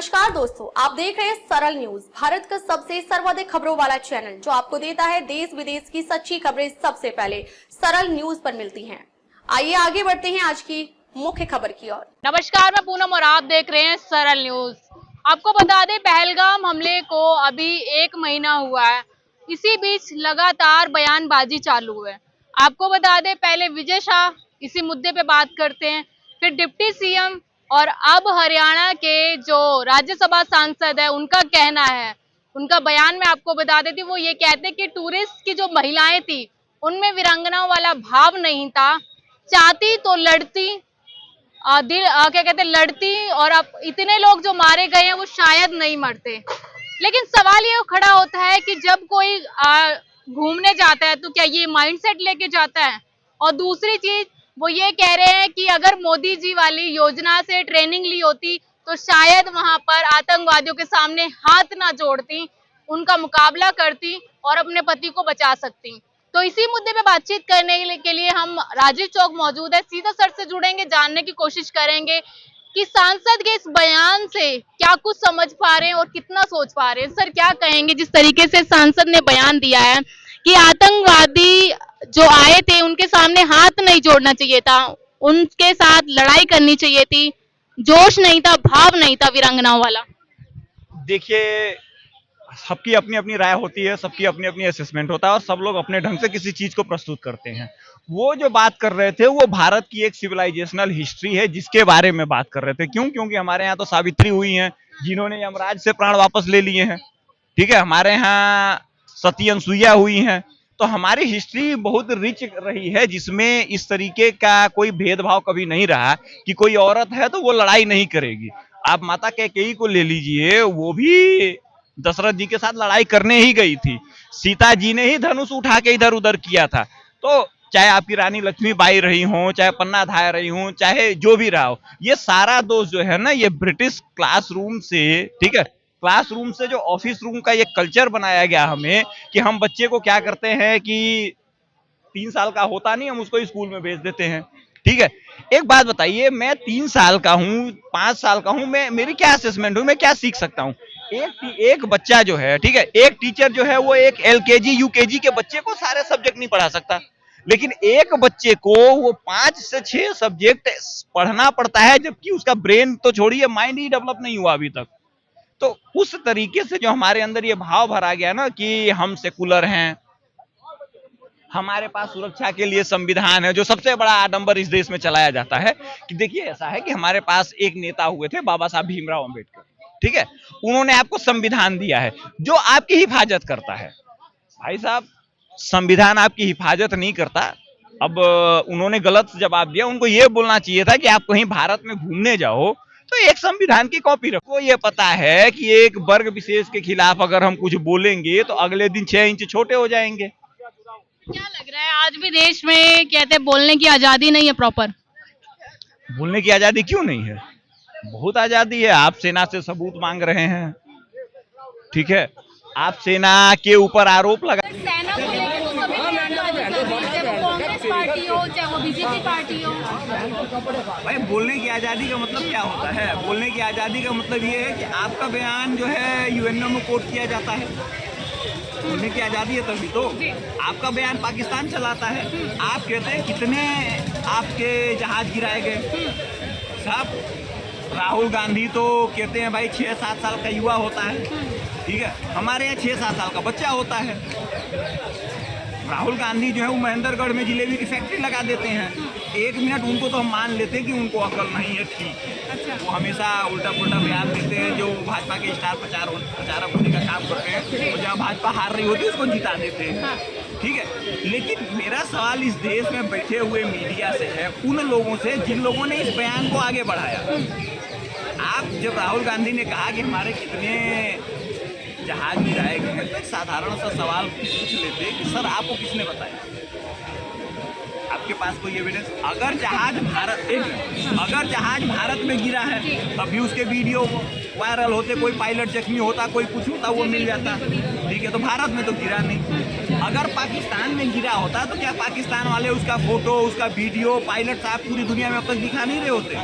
नमस्कार दोस्तों, आप देख रहे हैं सरल न्यूज, भारत का सबसे सर्वाधिक खबरों वाला चैनल जो आपको देता है देश विदेश की सच्ची खबरें सबसे पहले सरल न्यूज पर मिलती हैं। आइए आगे बढ़ते हैं आज की मुख्य खबर की ओर। नमस्कार, मैं पूनम और आप देख रहे हैं सरल न्यूज। आपको बता दें, पहलगाम हमले को अभी 1 महीना हुआ है। इसी बीच लगातार बयानबाजी चालू है। आपको बता दें, पहले विजय शाह इसी मुद्दे पे बात करते हैं, फिर डिप्टी सीएम और अब हरियाणा के जो राज्यसभा सांसद है उनका कहना है, उनका बयान में आपको बता देती, वो ये कहते हैं कि टूरिस्ट की जो महिलाएं थी उनमें वीरांगनाओं वाला भाव नहीं था, चाहती तो लड़ती, क्या कहते हैं, लड़ती, और अब इतने लोग जो मारे गए हैं वो शायद नहीं मरते। लेकिन सवाल ये खड़ा होता है कि जब कोई घूमने जाता है तो क्या ये माइंडसेट लेके जाता है? और दूसरी चीज वो ये कह रहे हैं कि अगर मोदी जी वाली योजना से ट्रेनिंग ली होती तो शायद वहां पर आतंकवादियों के सामने हाथ ना जोड़ती, उनका मुकाबला करती और अपने पति को बचा सकती। तो इसी मुद्दे पे बातचीत करने के लिए हम राजीव चौक मौजूद है, सीधा सर से जुड़ेंगे, जानने की कोशिश करेंगे कि सांसद के इस बयान से क्या कुछ समझ पा रहे हैं और कितना सोच पा रहे हैं। सर, क्या कहेंगे जिस तरीके से सांसद ने बयान दिया है कि आतंकवादी जो आए थे उनके सामने हाथ नहीं जोड़ना चाहिए था, उनके साथ लड़ाई करनी चाहिए थी, जोश नहीं था, भाव नहीं था वीरांगनाओं वाला। देखिए, सबकी अपनी अपनी राय होती है, सबकी अपनी अपनी असेसमेंट होता है और सब लोग अपने ढंग से किसी चीज को प्रस्तुत करते हैं। वो जो बात कर रहे थे वो भारत की एक सिविलाइजेशनल हिस्ट्री है जिसके बारे में बात कर रहे थे। क्यों? क्योंकि हमारे यहाँ तो सावित्री हुई हैं जिन्होंने यमराज से प्राण वापस ले लिए हैं, ठीक है। हमारे यहाँ सती अनसुईया हुई हैं। तो हमारी हिस्ट्री बहुत रिच रही है जिसमें इस तरीके का कोई भेदभाव कभी नहीं रहा कि कोई औरत है तो वो लड़ाई नहीं करेगी। आप माता कैकेयी को ले लीजिए, वो भी दशरथ जी के साथ लड़ाई करने ही गई थी। सीता जी ने ही धनुष उठा के इधर उधर किया था। तो चाहे आपकी रानी लक्ष्मीबाई रही हो, चाहे पन्ना धाय रही हो, चाहे जो भी रहा हो, ये सारा दोष जो है ना, ये ब्रिटिश क्लासरूम से, ठीक है, क्लासरूम से जो ऑफिस रूम का ये कल्चर बनाया गया हमें कि हम बच्चे को क्या करते हैं कि 3 साल का होता नहीं, हम उसको स्कूल में भेज देते हैं, ठीक है। एक बात बताइए, मैं 3 साल का हूँ, 5 साल का हूँ, मैं मेरी क्या असेसमेंट हूँ, मैं क्या सीख सकता हूँ? एक बच्चा जो है, ठीक है, एक टीचर जो है वो एक एलकेजी यूकेजी के बच्चे को सारे सब्जेक्ट नहीं पढ़ा सकता, लेकिन एक बच्चे को वो 5 से 6 सब्जेक्ट पढ़ना पड़ता है, जबकि उसका ब्रेन तो छोड़िए, माइंड ही डेवलप नहीं हुआ अभी तक। तो उस तरीके से जो हमारे अंदर ये भाव भरा गया ना कि हम सेकुलर हैं, हमारे पास सुरक्षा के लिए संविधान है, जो सबसे बड़ा आडंबर इस देश में चलाया जाता है कि देखिए, ऐसा है कि हमारे पास एक नेता हुए थे बाबा साहब भीमराव अंबेडकर, ठीक है, उन्होंने आपको संविधान दिया है जो आपकी हिफाजत करता है। भाई साहब, संविधान आपकी हिफाजत नहीं करता। अब उन्होंने गलत जवाब दिया, उनको ये बोलना चाहिए था कि आप कहीं भारत में घूमने जाओ तो एक संविधान की कॉपी रखो। ये पता है कि एक वर्ग विशेष के खिलाफ अगर हम कुछ बोलेंगे तो अगले दिन 6 इंच छोटे हो जाएंगे। क्या लग रहा है, आज भी देश में कहते बोलने की आजादी नहीं है प्रॉपर? बोलने की आजादी क्यों नहीं है? बहुत आजादी है। आप सेना से सबूत मांग रहे हैं, ठीक है, आप सेना के ऊपर आरोप लगा, सेना को लेकर तो सभी चाहे वो कांग्रेस पार्टी हो, चाहे वो बीजेपी पार्टी हो। भाई बोलने की आजादी का मतलब क्या होता है? बोलने की आजादी का मतलब ये है कि आपका बयान जो है यूएनओ में कोट किया जाता है, बोलने की आजादी है तभी तो। आपका बयान पाकिस्तान चलाता है, आप कहते हैं कितने आपके जहाज गिराए गए। साहब, राहुल गांधी तो कहते हैं भाई 6-7 साल का युवा होता है, ठीक है, हमारे यहाँ 6-7 साल का बच्चा होता है। राहुल गांधी जो है वो महेंद्रगढ़ में जिलेबी की फैक्ट्री लगा देते हैं। 1 मिनट उनको तो हम मान लेते हैं कि उनको अकल नहीं है, ठीक, वो हमेशा उल्टा पुल्टा बयान देते हैं, जो भाजपा के स्टार प्रचारक होने का काम करते हैं, और जहाँ भाजपा हार रही होती है उसको जिता देते हैं, ठीक है। लेकिन मेरा सवाल इस देश में बैठे हुए मीडिया से है, उन लोगों से जिन लोगों ने इस बयान को आगे बढ़ाया। आप जब राहुल गांधी ने कहा कि हमारे कितने जहाज गिराए गए हैं, तो एक साधारण सा सवाल पूछ लेते कि सर आपको किसने बताया? आपके पास कोई एविडेंस? अगर जहाज भारत में गिरा है तभी उसके वीडियो वायरल होते, कोई पायलट जख्मी होता, कोई कुछ होता, वो मिल जाता, ठीक है। तो भारत में तो गिरा नहीं। अगर पाकिस्तान में गिरा होता तो क्या पाकिस्तान वाले उसका फोटो, उसका वीडियो पायलट साहब पूरी दुनिया में अब तक दिखा नहीं रहे होते?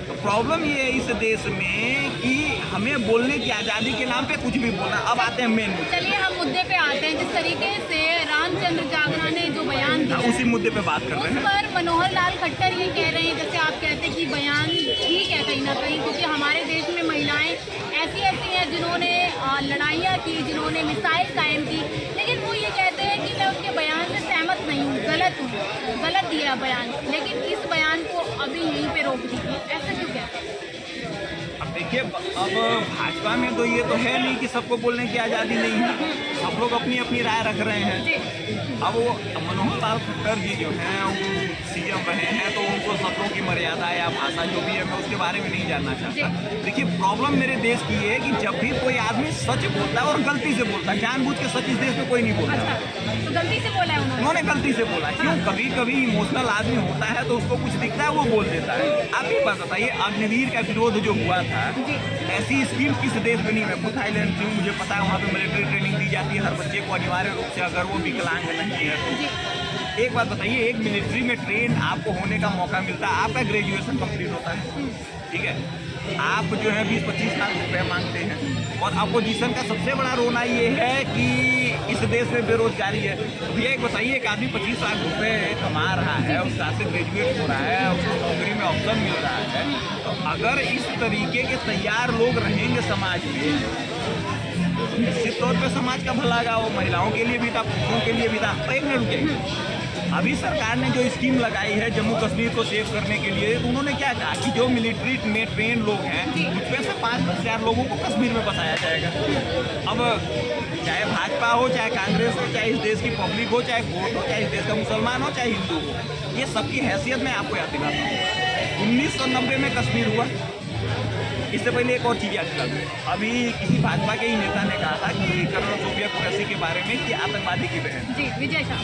तो प्रॉब्लम ये है इस देश में कि हमें बोलने की आज़ादी के नाम पे कुछ भी बोलना। अब आते हैं मेन मुद्दे। चलिए हम मुद्दे पे आते हैं। जिस तरीके से रामचंद्र जागरा ने जो बयान दिया उसी मुद्दे पे बात कर उस रहे हैं। पर मनोहर लाल खट्टर ये कह रहे हैं, जैसे आप कहते हैं कि बयान ठीक है कहीं ना कहीं, क्योंकि हमारे देश में महिलाएं ऐसी हैं जिन्होंने लड़ाइयाँ की, जिन्होंने मिसाइल कायम की, लेकिन वो ये कहते हैं कि मैं उनके बयान से सहमत नहीं हूँ, गलत दिया बयान, लेकिन इस बयान को अभी यहीं पे रोक दीजिए। ऐसा क्यों कहते हैं? अब देखिए, अब भाजपा में तो ये तो है नहीं कि सबको बोलने की आज़ादी नहीं है, सब लोग अपनी अपनी राय रख रहे हैं। अब वो मनोहर लाल खट्टर जी जो हैं वो सीएम रहे हैं, तो उनको शब्दों की मर्यादा या भाषा जो भी है मैं उसके बारे में नहीं जानना चाहता। देखिए, प्रॉब्लम मेरे देश की है कि जब भी कोई आदमी सच बोलता है और गलती से बोलता है, जानबूझ के सच इस देश में कोई नहीं बोलता। तो गलती से बोला है उन्होंने गलती से बोला। क्यों? कभी कभी इमोशनल आदमी होता है तो उसको कुछ दिखता है वो बोल देता है। आप ये बात बताइए, अग्निवीर का विरोध जो हुआ था, ऐसी स्कीम किस देश में नहीं है? मैं खुद थाईलैंड से हूँ, मुझे पता है वहाँ पे मिलिट्री ट्रेनिंग दी जाती है हर बच्चे को अनिवार्य रूप से, अगर वो विकलांग नहीं है तो। एक बात बताइए, एक मिलिट्री में ट्रेन आपको होने का मौका मिलता है, आपका ग्रेजुएशन कंप्लीट होता है, ठीक है, आप जो है 20-25 लाख रुपए मांगते हैं, और अपोजिशन का सबसे बड़ा रोना ये है कि इस देश में बेरोजगारी है। भैया एक बताइए, एक आदमी 25 लाख रुपए कमा रहा है, उस साथ से ग्रेजुएट हो रहा है, उसको नौकरी में ऑप्शन मिल रहा है, तो अगर इस तरीके के तैयार लोग रहेंगे समाज में, निश्चित तौर पे समाज का भला होगा। वो महिलाओं के लिए भी था, पुरुषों के लिए भी था। एक मिनट रुकिए, अभी सरकार ने जो स्कीम लगाई है जम्मू कश्मीर को सेव करने के लिए, तो उन्होंने क्या कहा कि जो मिलिट्री में ट्रेन लोग हैं उसमें से 5-10 हज़ार लोगों को कश्मीर में बसाया जाएगा। अब चाहे भाजपा हो, चाहे कांग्रेस हो, चाहे इस देश की पब्लिक हो, चाहे वोट हो, चाहे इस देश का मुसलमान हो, चाहे हिंदू हो, ये सबकी हैसियत में आपको याद दिलाता हूँ। 1990 में कश्मीर हुआ, इससे पहले एक और चीज़ याद दिला दूँ। अभी किसी भाजपा के ही नेता ने कहा था कि कर्नल सोफिया कुरैशी के बारे में कि आतंकवादी की बहन, जी विजय शाह,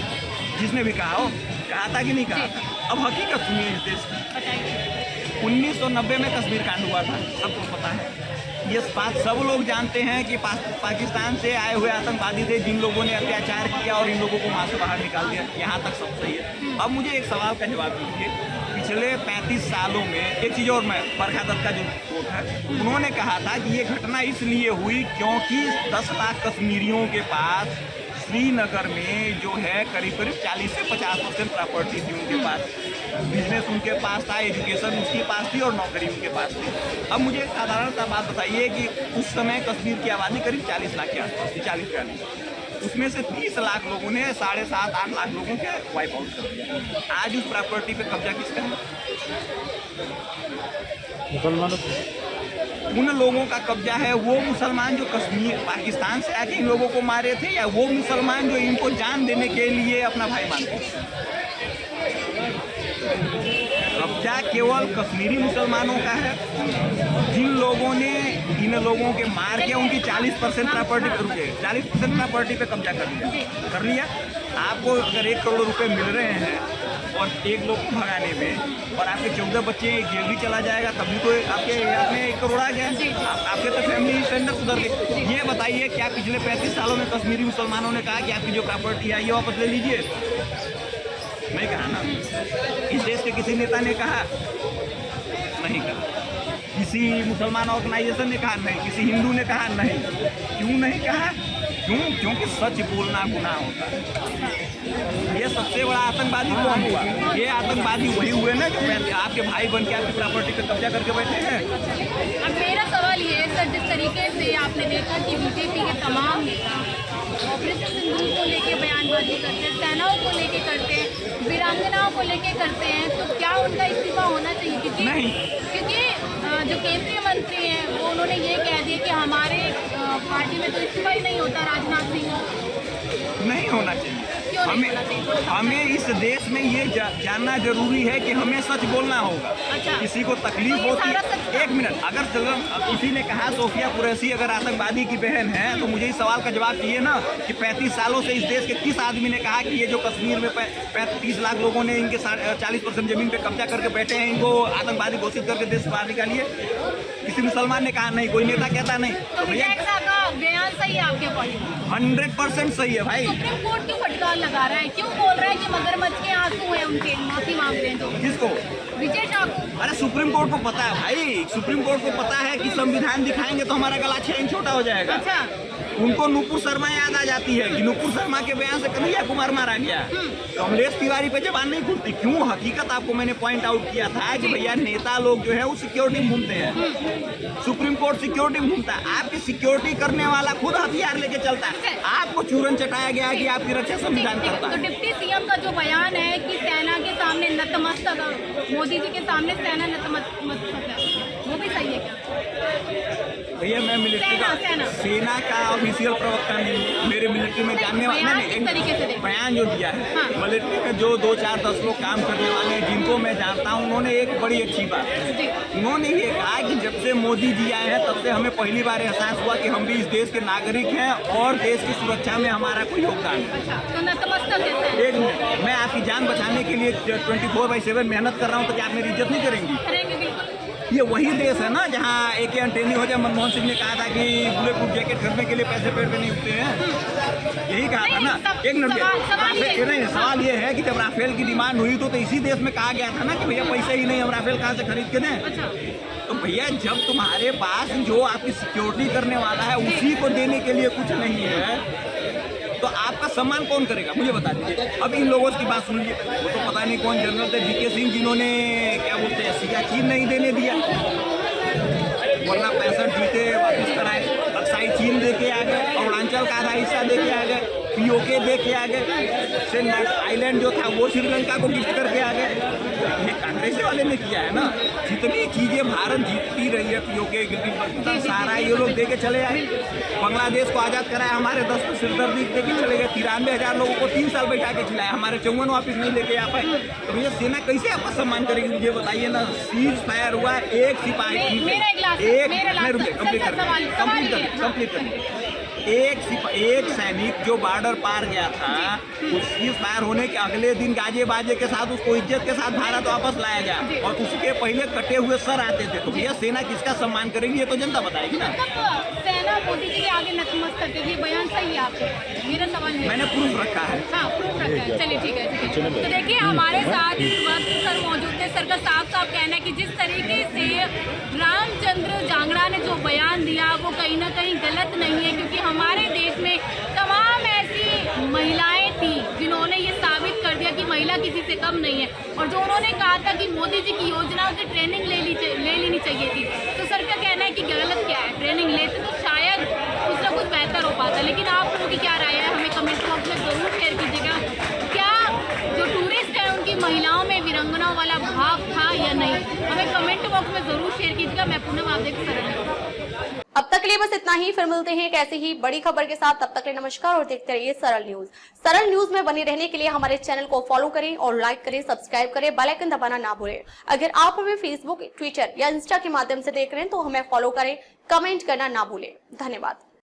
जिसने भी कहा हो, कहा था कि नहीं कहा था? अब हकीकत सुनिए इस देश की। 1990 में कश्मीर कांड हुआ था, सबको पता है। ये बात सब लोग जानते हैं कि पाकिस्तान से आए हुए आतंकवादी थे जिन लोगों ने अत्याचार किया और इन लोगों को वहाँ से बाहर निकाल दिया। यहाँ तक सब सही है। अब मुझे एक सवाल का जवाब दीजिए, पिछले 35 सालों में एक चीज़ और, मैं बरखा दत्त का जो रिपोर्ट है, उन्होंने कहा था कि ये घटना इसलिए हुई क्योंकि 10 लाख कश्मीरियों के पास श्रीनगर में जो है करीब 40 से 50% प्रॉपर्टी थी उनके पास, बिजनेस उनके पास था, एजुकेशन उसके पास थी और नौकरी उनके पास थी। अब मुझे एक साधारण सा बात बताइए कि उस समय कश्मीर की आबादी करीब 40 लाख के आसपास थी, 40-42, उसमें से 30 लाख लोगों ने 7.5-8 लाख लोगों के वाइप आउट कर दिया। आज उस प्रॉपर्टी पे कब्जा किसका है? मुसलमानों। उन लोगों का कब्जा है। वो मुसलमान जो कश्मीर पाकिस्तान से आके इन लोगों को मारे थे, या वो मुसलमान जो इनको जान देने के लिए अपना भाई मानते थे? कब्जा केवल कश्मीरी मुसलमानों का है, जिन लोगों ने इन लोगों के मार के उनकी 40% प्रॉपर्टी पे रुके, 40% प्रॉपर्टी पे कब्जा कर लिया। आपको अगर 1 करोड़ रुपए मिल रहे हैं और एक लोग को भगाने में, और आपके 14 बच्चे जेल भी चला जाएगा, तभी तो आपके हाथ में 1 करोड़ आ गया, आपके तो फैमिली स्टैंडर्ड सुधर गए। ये बताइए, क्या पिछले 35 सालों में कश्मीरी मुसलमानों ने कहा कि आपकी जो प्रॉपर्टी है ये वापस ले लीजिए? नहीं कहा ना। इस देश के किसी नेता ने कहा? नहीं कहा। किसी मुसलमान ऑर्गेनाइजेशन ने कहा? नहीं। किसी हिंदू ने कहा? नहीं। क्यों नहीं कहा? क्यों? क्योंकि सच बोलना गुनाह होता है। ये सबसे बड़ा आतंकवादी कौन हुआ? ये आतंकवादी वही हुए ना जो आपके भाई बन के आपकी प्रॉपर्टी पे कब्जा करके बैठे हैं। अब मेरा सवाल ये है सर, जिस तरीके से आपने देखा कि बीजेपी के तमाम नेता ऑपरेशन सिंदूर को लेके बयानबाजी करते हैं, सेनाओं को लेके करते हैं, वीरांगनाओं को लेके करते हैं, तो क्या उनका इस्तीफा होना चाहिए? क्योंकि जो केंद्रीय मंत्री हैं वो उन्होंने ये कह दिया कि हमारे पार्टी में तो इस्तीफा ही नहीं होता राजनाथ सिंह। नहीं होना चाहिए। हमें इस देश में ये जानना जरूरी है कि हमें सच बोलना होगा। अच्छा। किसी को तकलीफ तो होती है, 1 मिनट, अगर किसी ने कहा सोफिया कुरैशी अगर आतंकवादी की बहन है, तो मुझे इस सवाल का जवाब चाहिए ना कि 35 सालों से इस देश के किस आदमी ने कहा कि ये जो कश्मीर में 30 लाख लोगों ने इनके 40% जमीन पे कब्जा करके बैठे हैं, इनको आतंकवादी घोषित करके देश से बाहर निकालिए? किसी मुसलमान ने कहा? नहीं। कोई नेता कहता? नहीं। तो भैया का बयान सही है आपके पॉइंट? 100% सही है भाई। सुप्रीम कोर्ट क्यों फटकार लगा रहा है, क्यों बोल रहा है कि मगरमच्छ के आंसू हैं उनके, माफी मांग रहे हैं तो किसको? विजय ठाकुर। अरे सुप्रीम कोर्ट को पता है भाई, सुप्रीम कोर्ट को पता है कि संविधान दिखाएंगे तो हमारा गला 6 इंच छोटा हो जाएगा। अच्छा, उनको नुपुर शर्मा याद आ जाती है कि नुपुर शर्मा के बयान से कन्हैया कुमार मारा गया। कमलेश तिवारी पे जबान नहीं खुलती क्यों? हकीकत आपको मैंने पॉइंट आउट किया था कि भैया नेता लोग जो है वो सिक्योरिटी घूमते हैं, सुप्रीम कोर्ट सिक्योरिटी घूमता है, आपकी सिक्योरिटी करने वाला खुद हथियार लेके चलता है। आपको चूरन चटाया गया कि आपकी रक्षा संविधान करता तो है। डिप्टी सीएम का जो बयान है कि सेना के सामने नतमस्तक, मोदी जी के सामने सेना नतमस्तक है, वो भी सही है क्या? भैया मैं मिलिट्री का, सेना का ऑफिशियल प्रवक्ता नहीं हूँ, मेरे मिलिट्री में जानने वाले नहीं, बयान जो दिया है मिलिट्री में जो 2, 4, 10 लोग काम करने वाले हैं जिनको मैं जानता हूँ, उन्होंने एक बड़ी अच्छी बात, उन्होंने ये कहा कि जब से मोदी जी आए हैं तब से हमें पहली बार एहसास हुआ कि हम भी इस देश के नागरिक हैं और देश की सुरक्षा में हमारा कोई योगदान है। तो नतमस्तक है। एक मिनट, मैं आपकी जान बचाने के लिए 24/7 मेहनत कर रहा हूँ, तो क्या आप मेरी इज्जत नहीं करेंगी? करेंगे बिल्कुल। ये वही देश है ना जहाँ AK एंटनी हो जाए। मनमोहन सिंह ने कहा था कि बुलेट प्रूफ जैकेट खरीदने के लिए पैसे पेड़ पे नहीं उठते हैं, यही कहा था ना। एक मिनट, सवाल ये है कि जब राफेल की डिमांड हुई तो इसी देश में कहा गया था ना कि भैया पैसे ही नहीं, हम राफेल कहाँ से खरीद के दें? तो भैया जब तुम्हारे पास जो आपकी सिक्योरिटी करने वाला है उसी को देने के लिए कुछ नहीं है तो आपका सम्मान कौन करेगा? मुझे बता दीजिए। अब इन लोगों की बात सुन लीजिए, वो तो पता नहीं कौन जनरल थे VK सिंह जिन्होंने क्या बोलते हैं सियाचिन नहीं देने दिया, वरना 65 जीते वापिस कराए, अक्साई चीन दे के आ गए, अरुणाचल का आधा हिस्सा दे के आ गए, POK दे के आ गए, सेंट आइलैंड जो था वो श्रीलंका को गिफ्ट करके आ गए। ये कांग्रेस वाले ने किया है ना। जितनी चीजें भारत जीतती रही है POK सारा ये लोग दे के चले आए। बांग्लादेश को आजाद कराया, हमारे 10 को सिरदर्दी दे के चले गए। 93,000 लोगों को 3 साल बैठा के खिलाया, हमारे 54 वापिस नहीं लेके आ पाए। तो भैया सेना कैसे आपका सम्मान करेगी? मुझे बताइए ना। सीज फायर हुआ, एक सिपाही एक सैनिक जो बॉर्डर पार गया था, उस सीज फायर होने के अगले दिन गाजे बाजे के साथ उसको इज्जत के साथ भारत वापस लाया गया और उसके पहले कटे हुए सर आते थे। तो भैया सेना किसका सम्मान करेगी ये तो जनता बताएगी ना। सेना मोदी जी के आगे नतमस्तक है, ये बयान सही है आपके? मेरा सवाल है, मैंने प्रूफ रखा है। हाँ प्रूफ रखा है, चलिए ठीक है। तो देखिए हमारे साथ इस वक्त सर मौजूद थे। सर का साफ साफ कहना है कि जिस तरीके से रामचंद्र जांगड़ा ने जो बयान दिया वो कहीं ना कहीं गलत नहीं है, क्योंकि हमारे देश में तमाम ऐसी महिलाएं थी जिन्होंने ये साबित कर दिया कि महिला किसी से कम नहीं है। और जो उन्होंने कहा था कि मोदी जी की योजनाओं की ट्रेनिंग ले लेनी चाहिए थी, तो सर का कहना है कि गलत क्या है, ट्रेनिंग लेते तो शायद कुछ ना कुछ बेहतर हो पाता। लेकिन आप लोगों की क्या राय है, हमें कमेंट बॉक्स में जरूर शेयर कीजिएगा। क्या जो टूरिस्ट है उनकी महिलाओं में वीरांगनाओं वाला भाव था या नहीं, हमें कमेंट बॉक्स में जरूर शेयर कीजिएगा। मैं पूनम, आप देख सरल। अब तक के लिए बस इतना ही, फिर मिलते हैं एक ऐसी ही बड़ी खबर के साथ। तब तक के लिए नमस्कार और देखते रहिए सरल न्यूज। सरल न्यूज में बने रहने के लिए हमारे चैनल को फॉलो करें और लाइक करें, सब्सक्राइब करें, बेल आइकन दबाना ना भूलें। अगर आप हमें फेसबुक, ट्विटर या इंस्टा के माध्यम से देख रहे हैं तो हमें फॉलो करें, कमेंट करना ना भूलें। धन्यवाद।